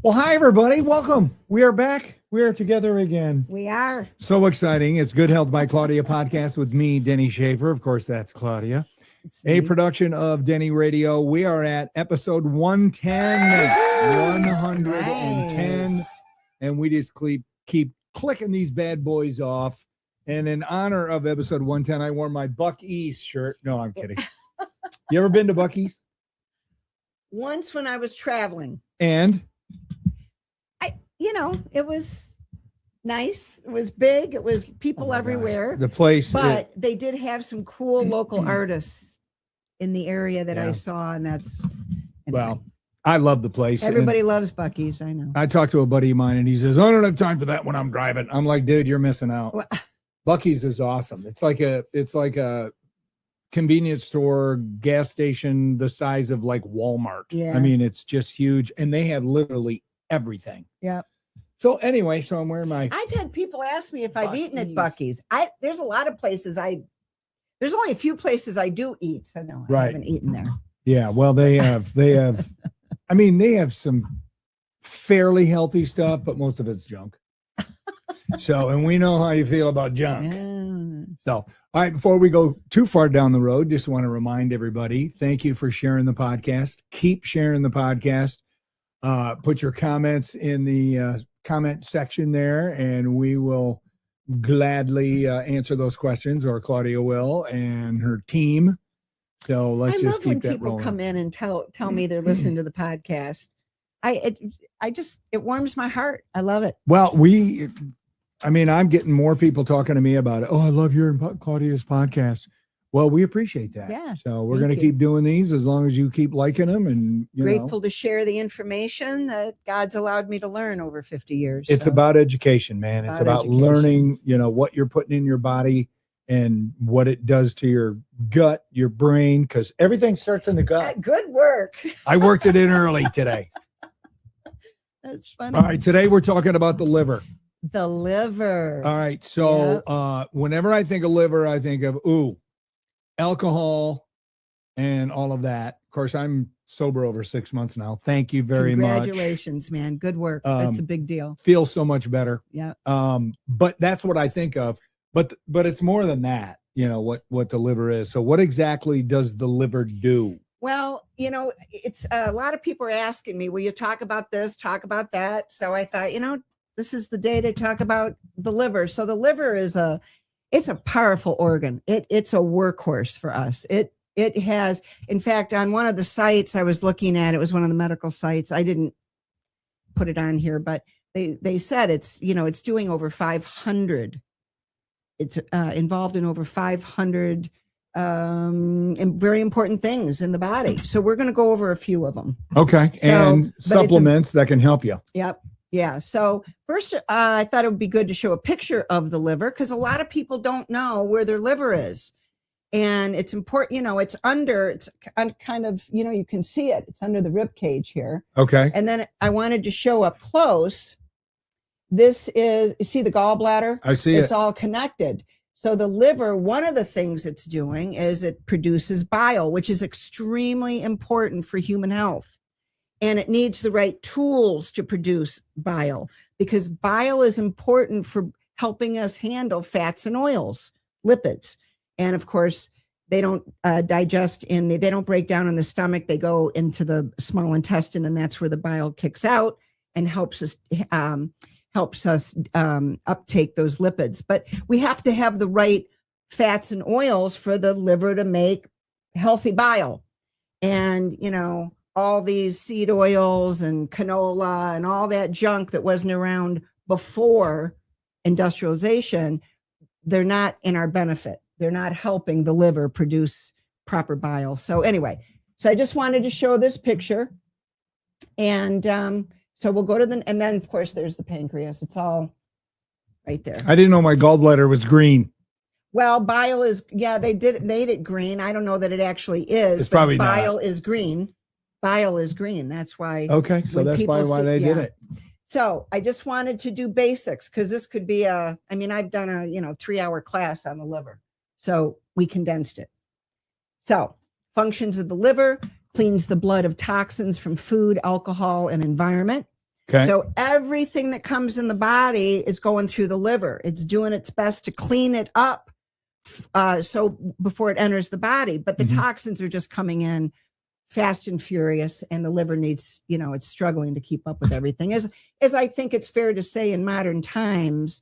Well, hi, everybody. Welcome. We are back. We are together again. We are. So exciting. It's Good Health by Claudia podcast with me, Denny Schaefer. Of course, that's Claudia. A production of Denny Radio. We are at episode 110. 110. Nice. And we just keep clicking these bad boys off. And in honor of episode 110, I wore my Buc-ee's shirt. No, I'm kidding. You ever been to Buc-ee's? Once when I was traveling. And? It was nice. It was big. It was people everywhere. The place. But they did have some cool local artists in the area that I saw. And that's. Anyway. Well, I love the place. Everybody loves Buc-ee's. I know. I talked to a buddy of mine and he says, I don't have time for that when I'm driving. I'm like, dude, you're missing out. Well, Buc-ee's is awesome. It's like a convenience store, gas station, the size of like Walmart. Yeah. I mean, it's just huge. And they have literally everything. Yeah. So anyway, I'm wearing my. I've had people ask me if I've eaten at Buc-ee's. There's a lot of places there's only a few places I do eat. So no, I haven't eaten there. Yeah. Well, they have, I mean, they have some fairly healthy stuff, but most of it's junk. So, and we know how you feel about junk. Yeah. So, all right, before we go too far down the road, just want to remind everybody, thank you for sharing the podcast. Keep sharing the podcast. Put your comments in the comment section there, and we will gladly answer those questions, or Claudia will and her team. So let's just keep that rolling. I love when people come in and tell me they're listening to the podcast. It warms my heart. I love it. Well, I'm getting more people talking to me about it. Oh, I love your Claudia's podcast. Well, we appreciate that. Yeah. So we're going to keep doing these as long as you keep liking them. And grateful to share the information that God's allowed me to learn over 50 years. It's about education, man. It's about learning, what you're putting in your body and what it does to your gut, your brain, because everything starts in the gut. Good work. I worked it in early today. That's funny. All right. Today we're talking about the liver. The liver. All right. So whenever I think of liver, I think of, alcohol and all of that. Of course, I'm sober over 6 months now. Thank you very much. Congratulations, man. Good work. That's a big deal. Feel so much better. Yeah. But that's what I think of. But it's more than that, what the liver is. So what exactly does the liver do? Well, it's a lot of people are asking me, will you talk about this, talk about that? So I thought, this is the day to talk about the liver. So the liver is it's a powerful organ. It's a workhorse for us. It has, in fact, on one of the sites I was looking at, it was one of the medical sites. I didn't put it on here, but they said it's doing over 500. It's involved in over 500 very important things in the body. So we're going to go over a few of them. Okay. And supplements that can help you. Yep. Yeah. So first, I thought it would be good to show a picture of the liver because a lot of people don't know where their liver is. And it's important, it's kind of, you can see it. It's under the rib cage here. Okay. And then I wanted to show up close. This is, you see the gallbladder? I see it's all connected. So the liver, one of the things it's doing is it produces bile, which is extremely important for human health. And it needs the right tools to produce bile because bile is important for helping us handle fats and oils, lipids. And of course, they don't digest they don't break down in the stomach. They go into the small intestine, and that's where the bile kicks out and helps us uptake those lipids. But we have to have the right fats and oils for the liver to make healthy bile. And, all these seed oils and canola and all that junk that wasn't around before industrialization, they're not in our benefit. They're not helping the liver produce proper bile. So anyway, I just wanted to show this picture. And so we'll go to and then of course there's the pancreas. It's all right there. I didn't know my gallbladder was green. Well, bile is, they made it green. I don't know that it actually is. It's probably bile not. Is green. Bile is green. That's why. Okay. So that's probably why they did it. So I just wanted to do basics because this could be I've done a 3-hour class on the liver. So we condensed it. So functions of the liver: cleans the blood of toxins from food, alcohol, and environment. Okay. So everything that comes in the body is going through the liver. It's doing its best to clean it up so before it enters the body. But the toxins are just coming in fast and furious, and the liver needs, it's struggling to keep up with everything. As I think it's fair to say in modern times,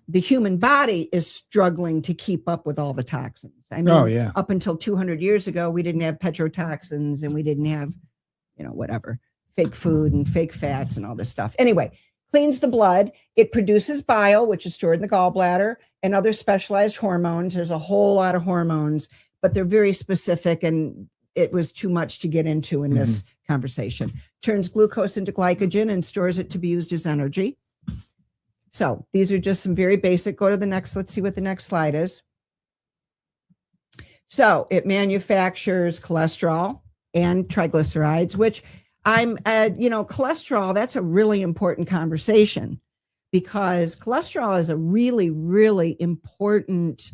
the human body is struggling to keep up with all the toxins. I mean, up until 200 years ago, we didn't have petrotoxins, and we didn't have, whatever, fake food and fake fats and all this stuff. Anyway, cleans the blood. It produces bile, which is stored in the gallbladder, and other specialized hormones. There's a whole lot of hormones, but they're very specific, and it was too much to get into in this conversation. Turns glucose into glycogen and stores it to be used as energy. So these are just some very basic. Go to the next. Let's see what the next slide is. So it manufactures cholesterol and triglycerides, which cholesterol, that's a really important conversation, because cholesterol is a really, really important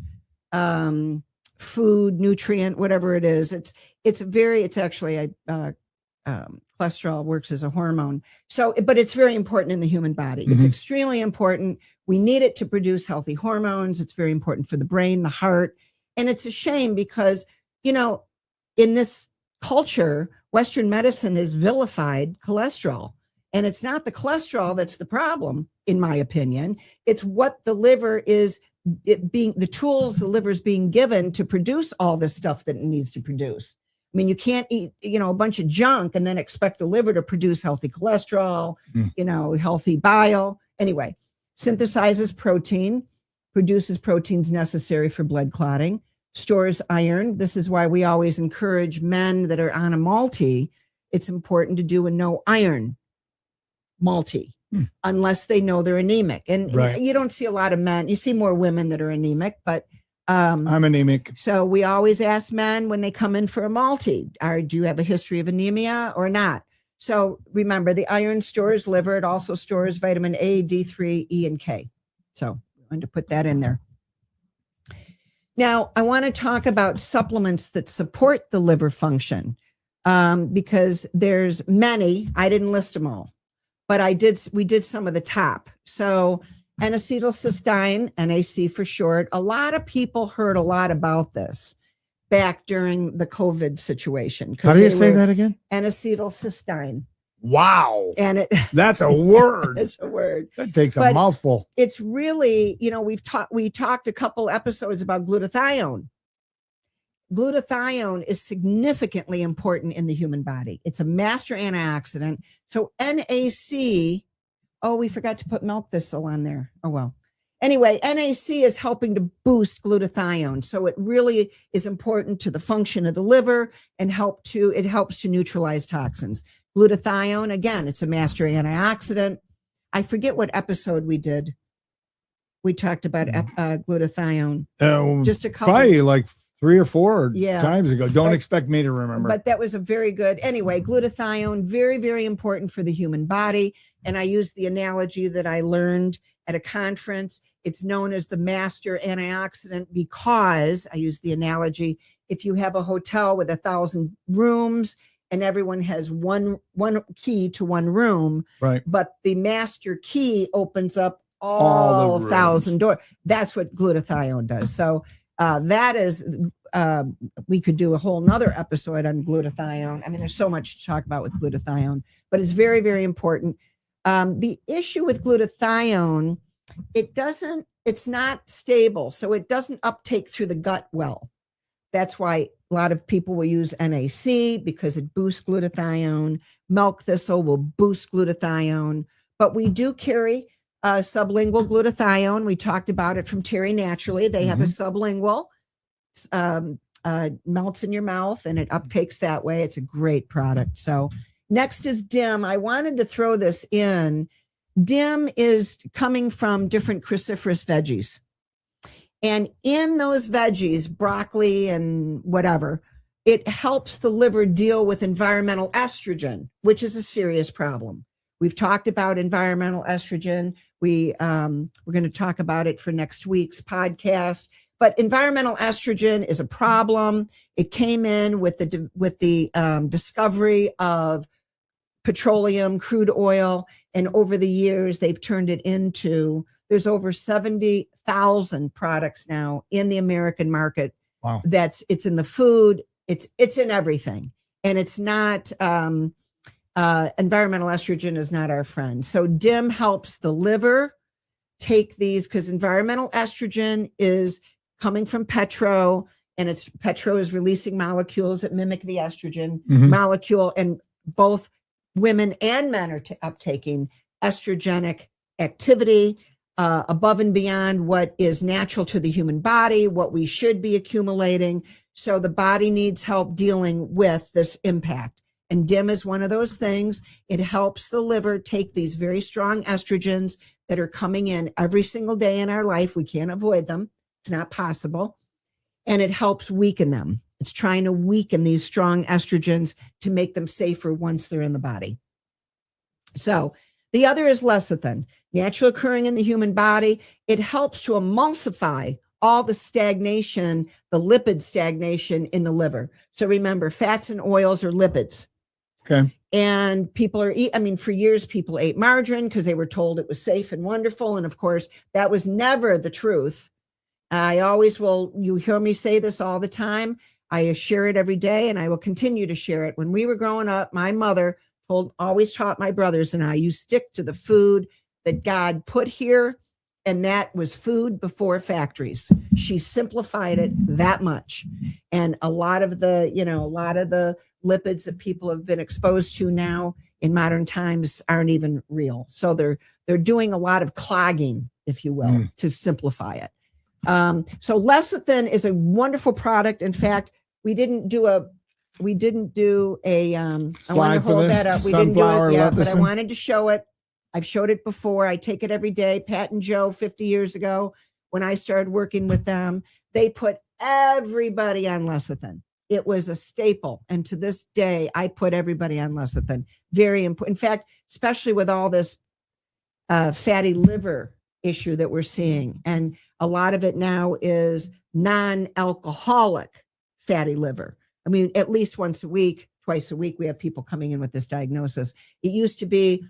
food, nutrient, whatever it is. It's actually cholesterol works as a hormone. So, but it's very important in the human body. It's extremely important. We need it to produce healthy hormones. It's very important for the brain, the heart. And it's a shame because, in this culture, Western medicine has vilified cholesterol. And it's not the cholesterol that's the problem, in my opinion. It's what the liver is, the tools the liver is being given to produce all this stuff that it needs to produce. I mean, you can't eat, a bunch of junk and then expect the liver to produce healthy cholesterol, healthy bile. Anyway, synthesizes protein, produces proteins necessary for blood clotting, stores iron. This is why we always encourage men that are on a multi. It's important to do a no iron multi, unless they know they're anemic. And you don't see a lot of men. You see more women that are anemic, but I'm anemic. So we always ask men when they come in for a multi, do you have a history of anemia or not? So remember, the iron stores liver. It also stores vitamin A, D3, E, and K. So I wanted to put that in there. Now, I want to talk about supplements that support the liver function, because there's many. I didn't list them all, but we did some of the top. So N-acetylcysteine, NAC for short. A lot of people heard a lot about this back during the COVID situation. How do you say that again? N-acetylcysteine. Wow. And that's a word. It's a word. That takes a mouthful. It's really, we talked a couple episodes about glutathione. Glutathione is significantly important in the human body. It's a master antioxidant. So NAC, we forgot to put milk thistle on there. Oh, well. Anyway, NAC is helping to boost glutathione. So it really is important to the function of the liver and it helps to neutralize toxins. Glutathione, again, it's a master antioxidant. I forget what episode we did. We talked about glutathione. Just a couple. Probably like 3 or 4 times ago. Don't expect me to remember. But that was a very good. Anyway, glutathione, very, very important for the human body. And I used the analogy that I learned at a conference. It's known as the master antioxidant because I use the analogy, if you have a hotel with 1,000 rooms and everyone has one key to one room, right? But the master key opens up all 1,000 doors. That's what glutathione does. So that is, we could do a whole nother episode on glutathione. I mean, there's so much to talk about with glutathione, but it's very, very important. The issue with glutathione, it's not stable. So it doesn't uptake through the gut well. That's why a lot of people will use NAC because it boosts glutathione. Milk thistle will boost glutathione. But we do carry sublingual glutathione. We talked about it from Terry Naturally. They have a sublingual, melts in your mouth and it uptakes that way. It's a great product. So next is DIM. I wanted to throw this in. DIM is coming from different cruciferous veggies. And in those veggies, broccoli and whatever, it helps the liver deal with environmental estrogen, which is a serious problem. We've talked about environmental estrogen. We're going to talk about it for next week's podcast. But environmental estrogen is a problem. It came in with the discovery of petroleum, crude oil. And over the years, they've turned it into, there's over 70,000 products now in the American market. Wow. It's in the food, it's in everything. And it's not, environmental estrogen is not our friend. So DIM helps the liver take these, because environmental estrogen is coming from petro, and petro is releasing molecules that mimic the estrogen molecule, and both women and men are uptaking estrogenic activity above and beyond what is natural to the human body, what we should be accumulating. So the body needs help dealing with this impact. And DIM is one of those things. It helps the liver take these very strong estrogens that are coming in every single day in our life. We can't avoid them. It's not possible. And it helps weaken them. It's trying to weaken these strong estrogens to make them safer once they're in the body. So the other is lecithin, naturally occurring in the human body. It helps to emulsify all the stagnation, the lipid stagnation in the liver. So remember, fats and oils are lipids. Okay. And people for years, people ate margarine because they were told it was safe and wonderful. And of course, that was never the truth. You hear me say this all the time. I share it every day, and I will continue to share it. When we were growing up, my mother always taught my brothers and I, you stick to the food that God put here, and that was food before factories. She simplified it that much. And a lot of the lipids that people have been exposed to now in modern times aren't even real. So they're doing a lot of clogging, if you will, to simplify it. So lecithin is a wonderful product. In fact, we didn't do a I want to hold that up. We didn't do it yet, but I wanted to show it. I've showed it before. I take it every day. Pat and Joe, 50 years ago, when I started working with them, they put everybody on lecithin. It was a staple. And to this day, I put everybody on lecithin. Very important. In fact, especially with all this fatty liver issue that we're seeing. And a lot of it now is non-alcoholic fatty liver. I mean, at least twice a week, we have people coming in with this diagnosis. It used to be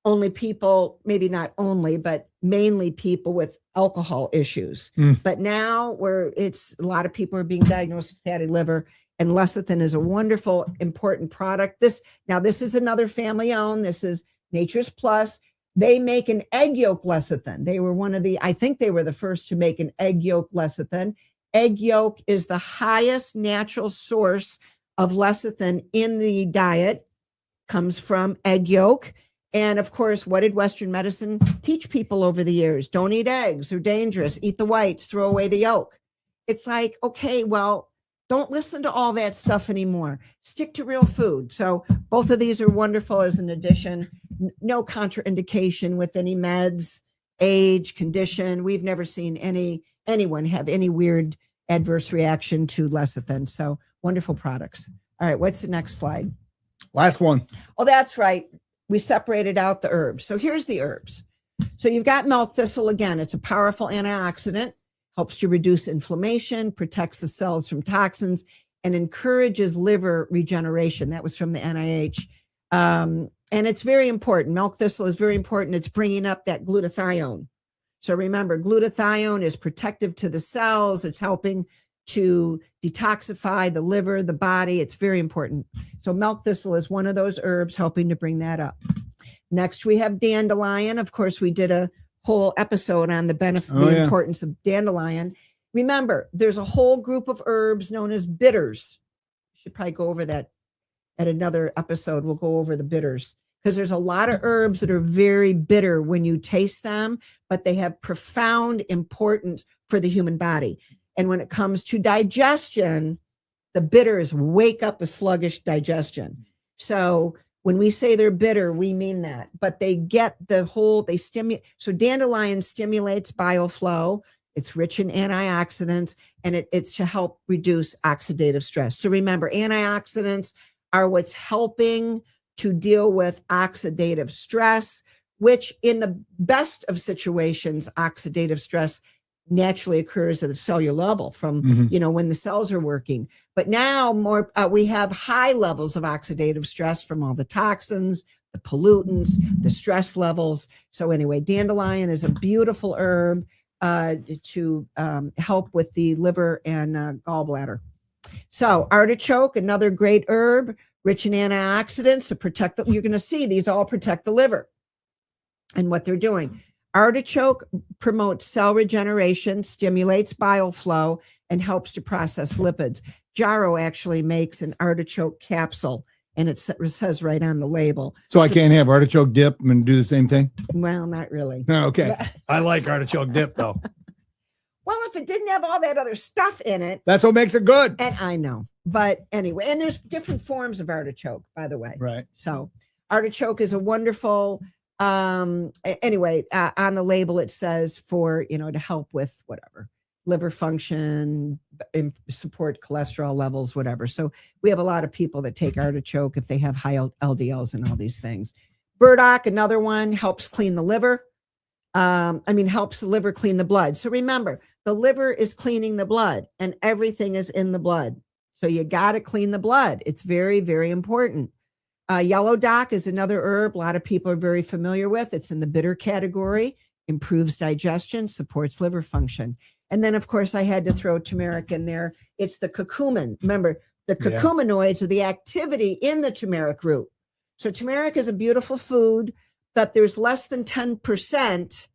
only people, maybe not only, but mainly people with alcohol issues. But now a lot of people are being diagnosed with fatty liver, and lecithin is a wonderful, important product. This is another family owned. This is Nature's Plus. They make an egg yolk lecithin. They were I think they were the first to make an egg yolk lecithin. Egg yolk is the highest natural source of lecithin in the diet, comes from egg yolk. And of course, what did Western medicine teach people over the years? Don't eat eggs, they're dangerous. Eat the whites, throw away the yolk. It's like, okay, well, don't listen to all that stuff anymore. Stick to real food. So both of these are wonderful as an addition. No contraindication with any meds, age, condition. We've never seen anyone have any weird adverse reaction to lecithin. So wonderful products. All right, what's the next slide? Last one. Oh, that's right. We separated out the herbs. So here's the herbs. So you've got milk thistle. Again, it's a powerful antioxidant, helps to reduce inflammation, protects the cells from toxins, and encourages liver regeneration. That was from the NIH. And it's very important. Milk thistle is very important. It's bringing up that glutathione. So remember, glutathione is protective to the cells. It's helping to detoxify the liver, the body. It's very important. So milk thistle is one of those herbs helping to bring that up. Next, we have dandelion. Of course, we did a whole episode on the importance of dandelion. Remember, there's a whole group of herbs known as bitters. Should probably go over that at another episode. We'll go over the bitters, because there's a lot of herbs that are very bitter when you taste them, but they have profound importance for the human body. And when it comes to digestion, the bitters wake up a sluggish digestion. So when we say they're bitter, we mean that. But they get they stimulate. So dandelion stimulates bile flow. It's rich in antioxidants, and it's to help reduce oxidative stress. So remember, antioxidants are what's helping to deal with oxidative stress, which in the best of situations, oxidative stress naturally occurs at the cellular level from, when the cells are working. But now we have high levels of oxidative stress from all the toxins, the pollutants, the stress levels. So anyway, dandelion is a beautiful herb to help with the liver and gallbladder. So artichoke, another great herb, rich in antioxidants to protect you're going to see these all protect the liver and what they're doing. Artichoke promotes cell regeneration, stimulates bile flow, and helps to process lipids. Jarrow actually makes an artichoke capsule, and it says right on the label. So I can't have artichoke dip and do the same thing? Well, not really. No, okay. I like artichoke dip, though. Well, if it didn't have all that other stuff in it. That's what makes it good. And I know. But anyway, and there's different forms of artichoke, by the way. Right. So artichoke is a wonderful... anyway, on the label, it says for, to help with whatever, liver function, support cholesterol levels, whatever. So we have a lot of people that take artichoke if they have high LDLs and all these things. Burdock, another one, helps clean the liver. Helps the liver clean the blood. So remember, the liver is cleaning the blood and everything is in the blood. So you got to clean the blood. It's very, very important. Yellow dock is another herb a lot of people are very familiar with. It's in the bitter category, improves digestion, supports liver function. And then, of course, I had to throw turmeric in there. It's the curcumin. Remember, the curcuminoids are the activity in the turmeric root. So turmeric is a beautiful food, but there's less than 10%.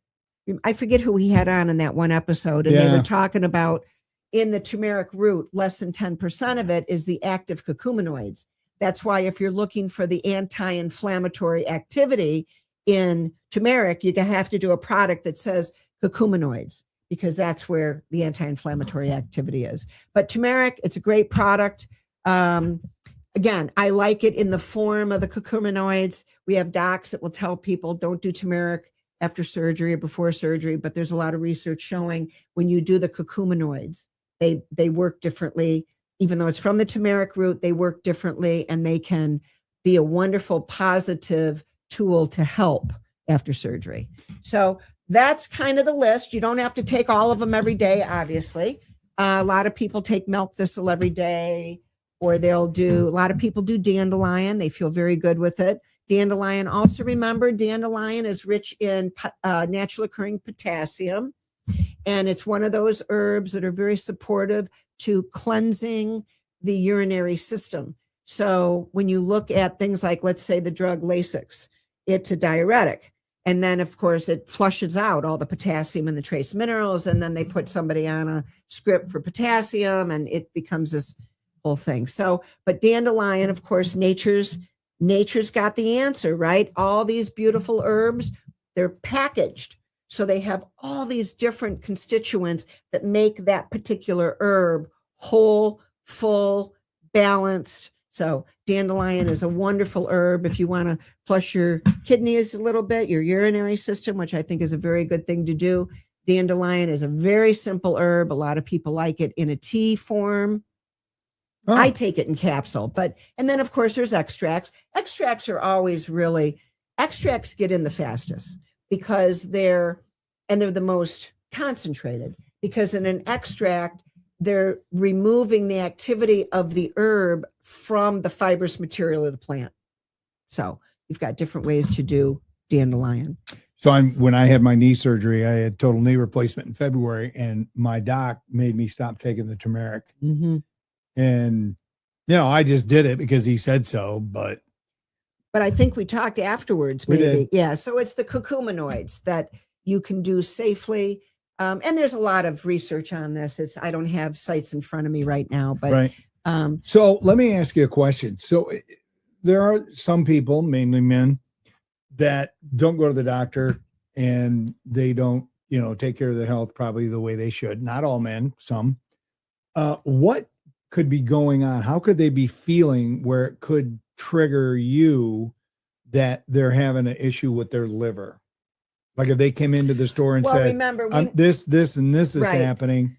I forget who we had on in that one episode, and they were talking about in the turmeric root, less than 10% of it is the active curcuminoids. That's why if you're looking for the anti-inflammatory activity in turmeric, you're going to have to do a product that says curcuminoids, because that's where the anti-inflammatory activity is. But turmeric, it's a great product. Again, I like it in the form of the curcuminoids. We have docs that will tell people don't do turmeric after surgery or before surgery, but there's a lot of research showing when you do the curcuminoids, they work differently. Even though it's from the turmeric root, they work differently, and they can be a wonderful positive tool to help after surgery. So that's kind of the list. You don't have to take all of them every day, obviously. A lot of people take milk thistle every day, or a lot of people do dandelion. They feel very good with it. Dandelion, also remember, dandelion is rich in naturally occurring potassium. And it's one of those herbs that are very supportive to cleansing the urinary system. So when you look at things like, let's say, the drug Lasix, it's a diuretic. And then, of course, it flushes out all the potassium and the trace minerals. And then they put somebody on a script for potassium, and it becomes this whole thing. So, but dandelion, of course, nature's got the answer, right? All these beautiful herbs, they're packaged. So they have all these different constituents that make that particular herb whole, full, balanced. So dandelion is a wonderful herb if you want to flush your kidneys a little bit, your urinary system, which I think is a very good thing to do. Dandelion is a very simple herb. A lot of people like it in a tea form. Oh. I take it in capsule, and then of course there's extracts. Extracts are always extracts get in the fastest, because they're the most concentrated, because in an extract, they're removing the activity of the herb from the fibrous material of the plant. So you've got different ways to do dandelion. So when I had my knee surgery, I had total knee replacement in February, and my doc made me stop taking the turmeric. Mm-hmm. And, I just did it because he said so, but I think we talked afterwards, maybe. Yeah. So it's the curcuminoids that you can do safely. And there's a lot of research on this. I don't have sites in front of me right now, but. Right. So let me ask you a question. So there are some people, mainly men, that don't go to the doctor, and they don't, take care of their health probably the way they should. Not all men, some. What could be going on? How could they be feeling where it could trigger you that they're having an issue with their liver? Like if they came into the store and said, remember, this, and this is happening.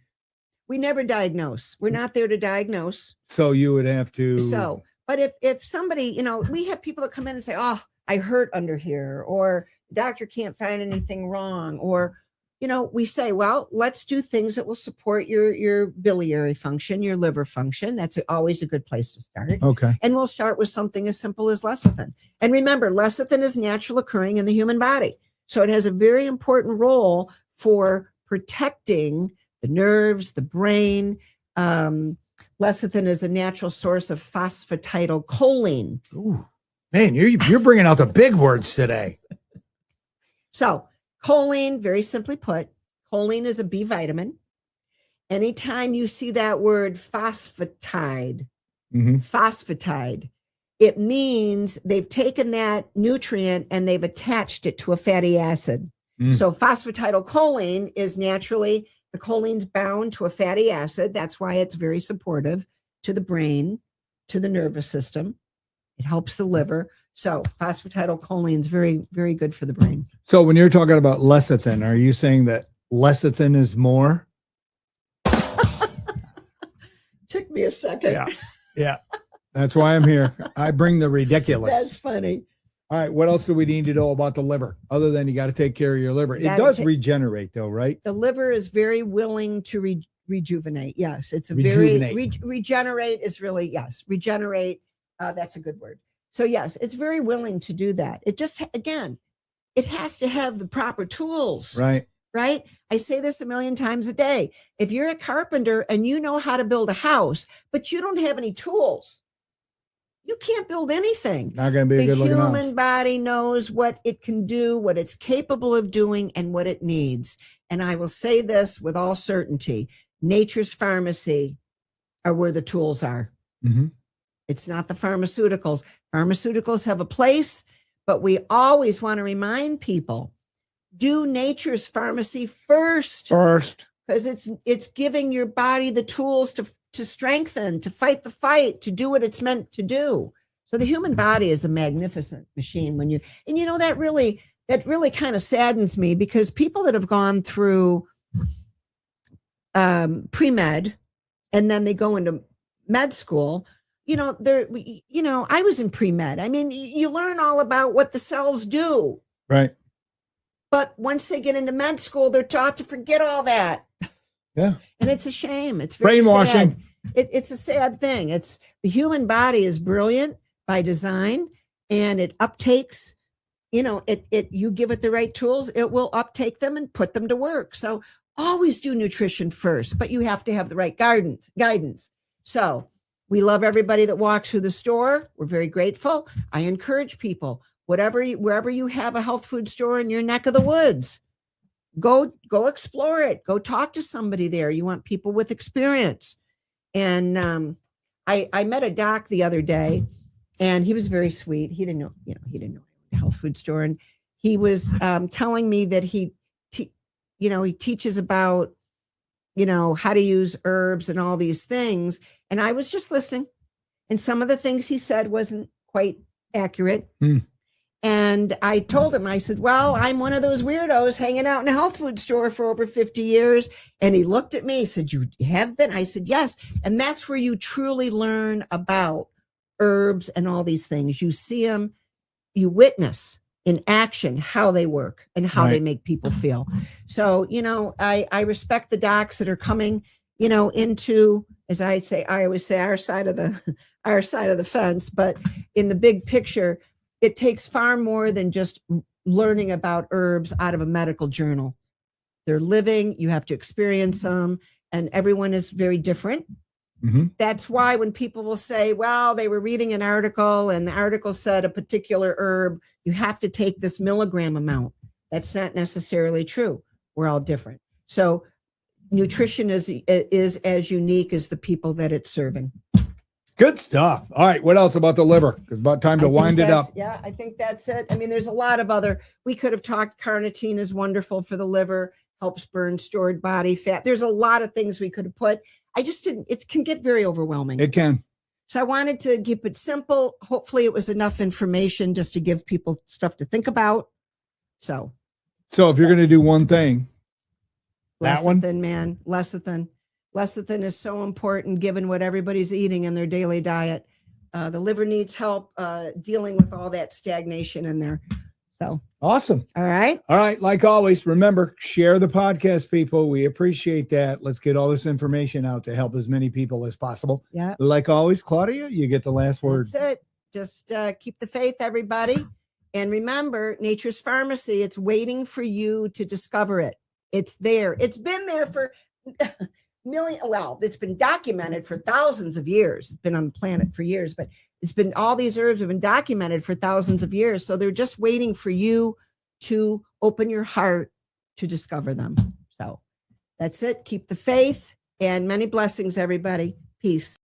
We never diagnose. We're not there to diagnose. So you would have to. So, but if somebody, we have people that come in and say, oh, I hurt under here, or the doctor can't find anything wrong, or we say, well, let's do things that will support your biliary function, your liver function. That's always a good place to start. Okay. And we'll start with something as simple as lecithin. And remember, lecithin is natural occurring in the human body. So it has a very important role for protecting the nerves, the brain. Lecithin is a natural source of phosphatidylcholine. Ooh, man, you're bringing out the big words today. So choline, very simply put, choline is a B vitamin. Anytime you see that word phosphatide, it means they've taken that nutrient and they've attached it to a fatty acid. So phosphatidylcholine is naturally, the choline's bound to a fatty acid. That's why it's very supportive to the brain, to the nervous system. It helps the liver. So phosphatidylcholine is very, very good for the brain. So when you're talking about lecithin, are you saying that lecithin is more? Took me a second. Yeah. That's why I'm here. I bring the ridiculous. That's funny. All right. What else do we need to know about the liver other than you got to take care of your liver? It does regenerate though, right? The liver is very willing to rejuvenate. Yes. It's a Rejuvenate. very regenerate is really, yes. Regenerate. That's a good word. So yes, it's very willing to do that. It just, again, it has to have the proper tools. Right. Right. I say this a million times a day. If you're a carpenter and you know how to build a house, but you don't have any tools, you can't build anything. Not going to be a good looking house. The human body knows what it can do, what it's capable of doing, and what it needs. And I will say this with all certainty. Nature's pharmacy are where the tools are. It's not the pharmaceuticals. Pharmaceuticals have a place, but we always want to remind people, do nature's pharmacy first. Because it's giving your body the tools to strengthen, to fight the fight, to do what it's meant to do. So the human body is a magnificent machine that really kind of saddens me, because people that have gone through pre-med and then they go into med school, I was in pre-med. I mean, you learn all about what the cells do. Right. But once they get into med school, they're taught to forget all that. Yeah. And it's a shame. It's very brainwashing. Sad. It's a sad thing. The human body is brilliant by design, and it uptakes, you give it the right tools, it will uptake them and put them to work. So always do nutrition first, but you have to have the right guidance. So we love everybody that walks through the store. We're very grateful. I encourage people, wherever you have a health food store in your neck of the woods, go explore it. Go talk to somebody there. You want people with experience. And I met a doc the other day, and he was very sweet. He didn't know a health food store, and he was telling me that he teaches about how to use herbs and all these things. And I was just listening, and some of the things he said wasn't quite accurate. And I told him, I said, well, I'm one of those weirdos hanging out in a health food store for over 50 years. And he looked at me, he said, you have been? I said, yes. And that's where you truly learn about herbs and all these things. You see them, you witness in action how they work and how they make people feel. So, I respect the docs that are coming, into, as I always say, our side of the fence. But in the big picture, it takes far more than just learning about herbs out of a medical journal. They're living, you have to experience them, and everyone is very different. That's why when people will say, well, they were reading an article and the article said a particular herb, you have to take this milligram amount. That's not necessarily true. We're all different. So nutrition is as unique as the people that it's serving. Good stuff. All right. What else about the liver? It's about time to wind it up. Yeah, I think that's it. I mean, there's a lot of we could have talked. Carnitine is wonderful for the liver, helps burn stored body fat. There's a lot of things we could have put. I just didn't. It can get very overwhelming. It can. So I wanted to keep it simple. Hopefully it was enough information just to give people stuff to think about. So if you're going to do one thing, lecithin, man, lecithin. Lecithin is so important given what everybody's eating in their daily diet. The liver needs help dealing with all that stagnation in there. So Awesome. all right. All right. Like always, remember, share the podcast, people. We appreciate that. Let's get all this information out to help as many people as possible. Yeah. Like always, Claudia, you get the last word. That's it. Just keep the faith, everybody. And remember, nature's pharmacy, it's waiting for you to discover it. It's there. It's been there for it's been documented for thousands of years. It's been on the planet for years, but all these herbs have been documented for thousands of years. So they're just waiting for you to open your heart to discover them. So that's it. Keep the faith and many blessings, everybody. Peace.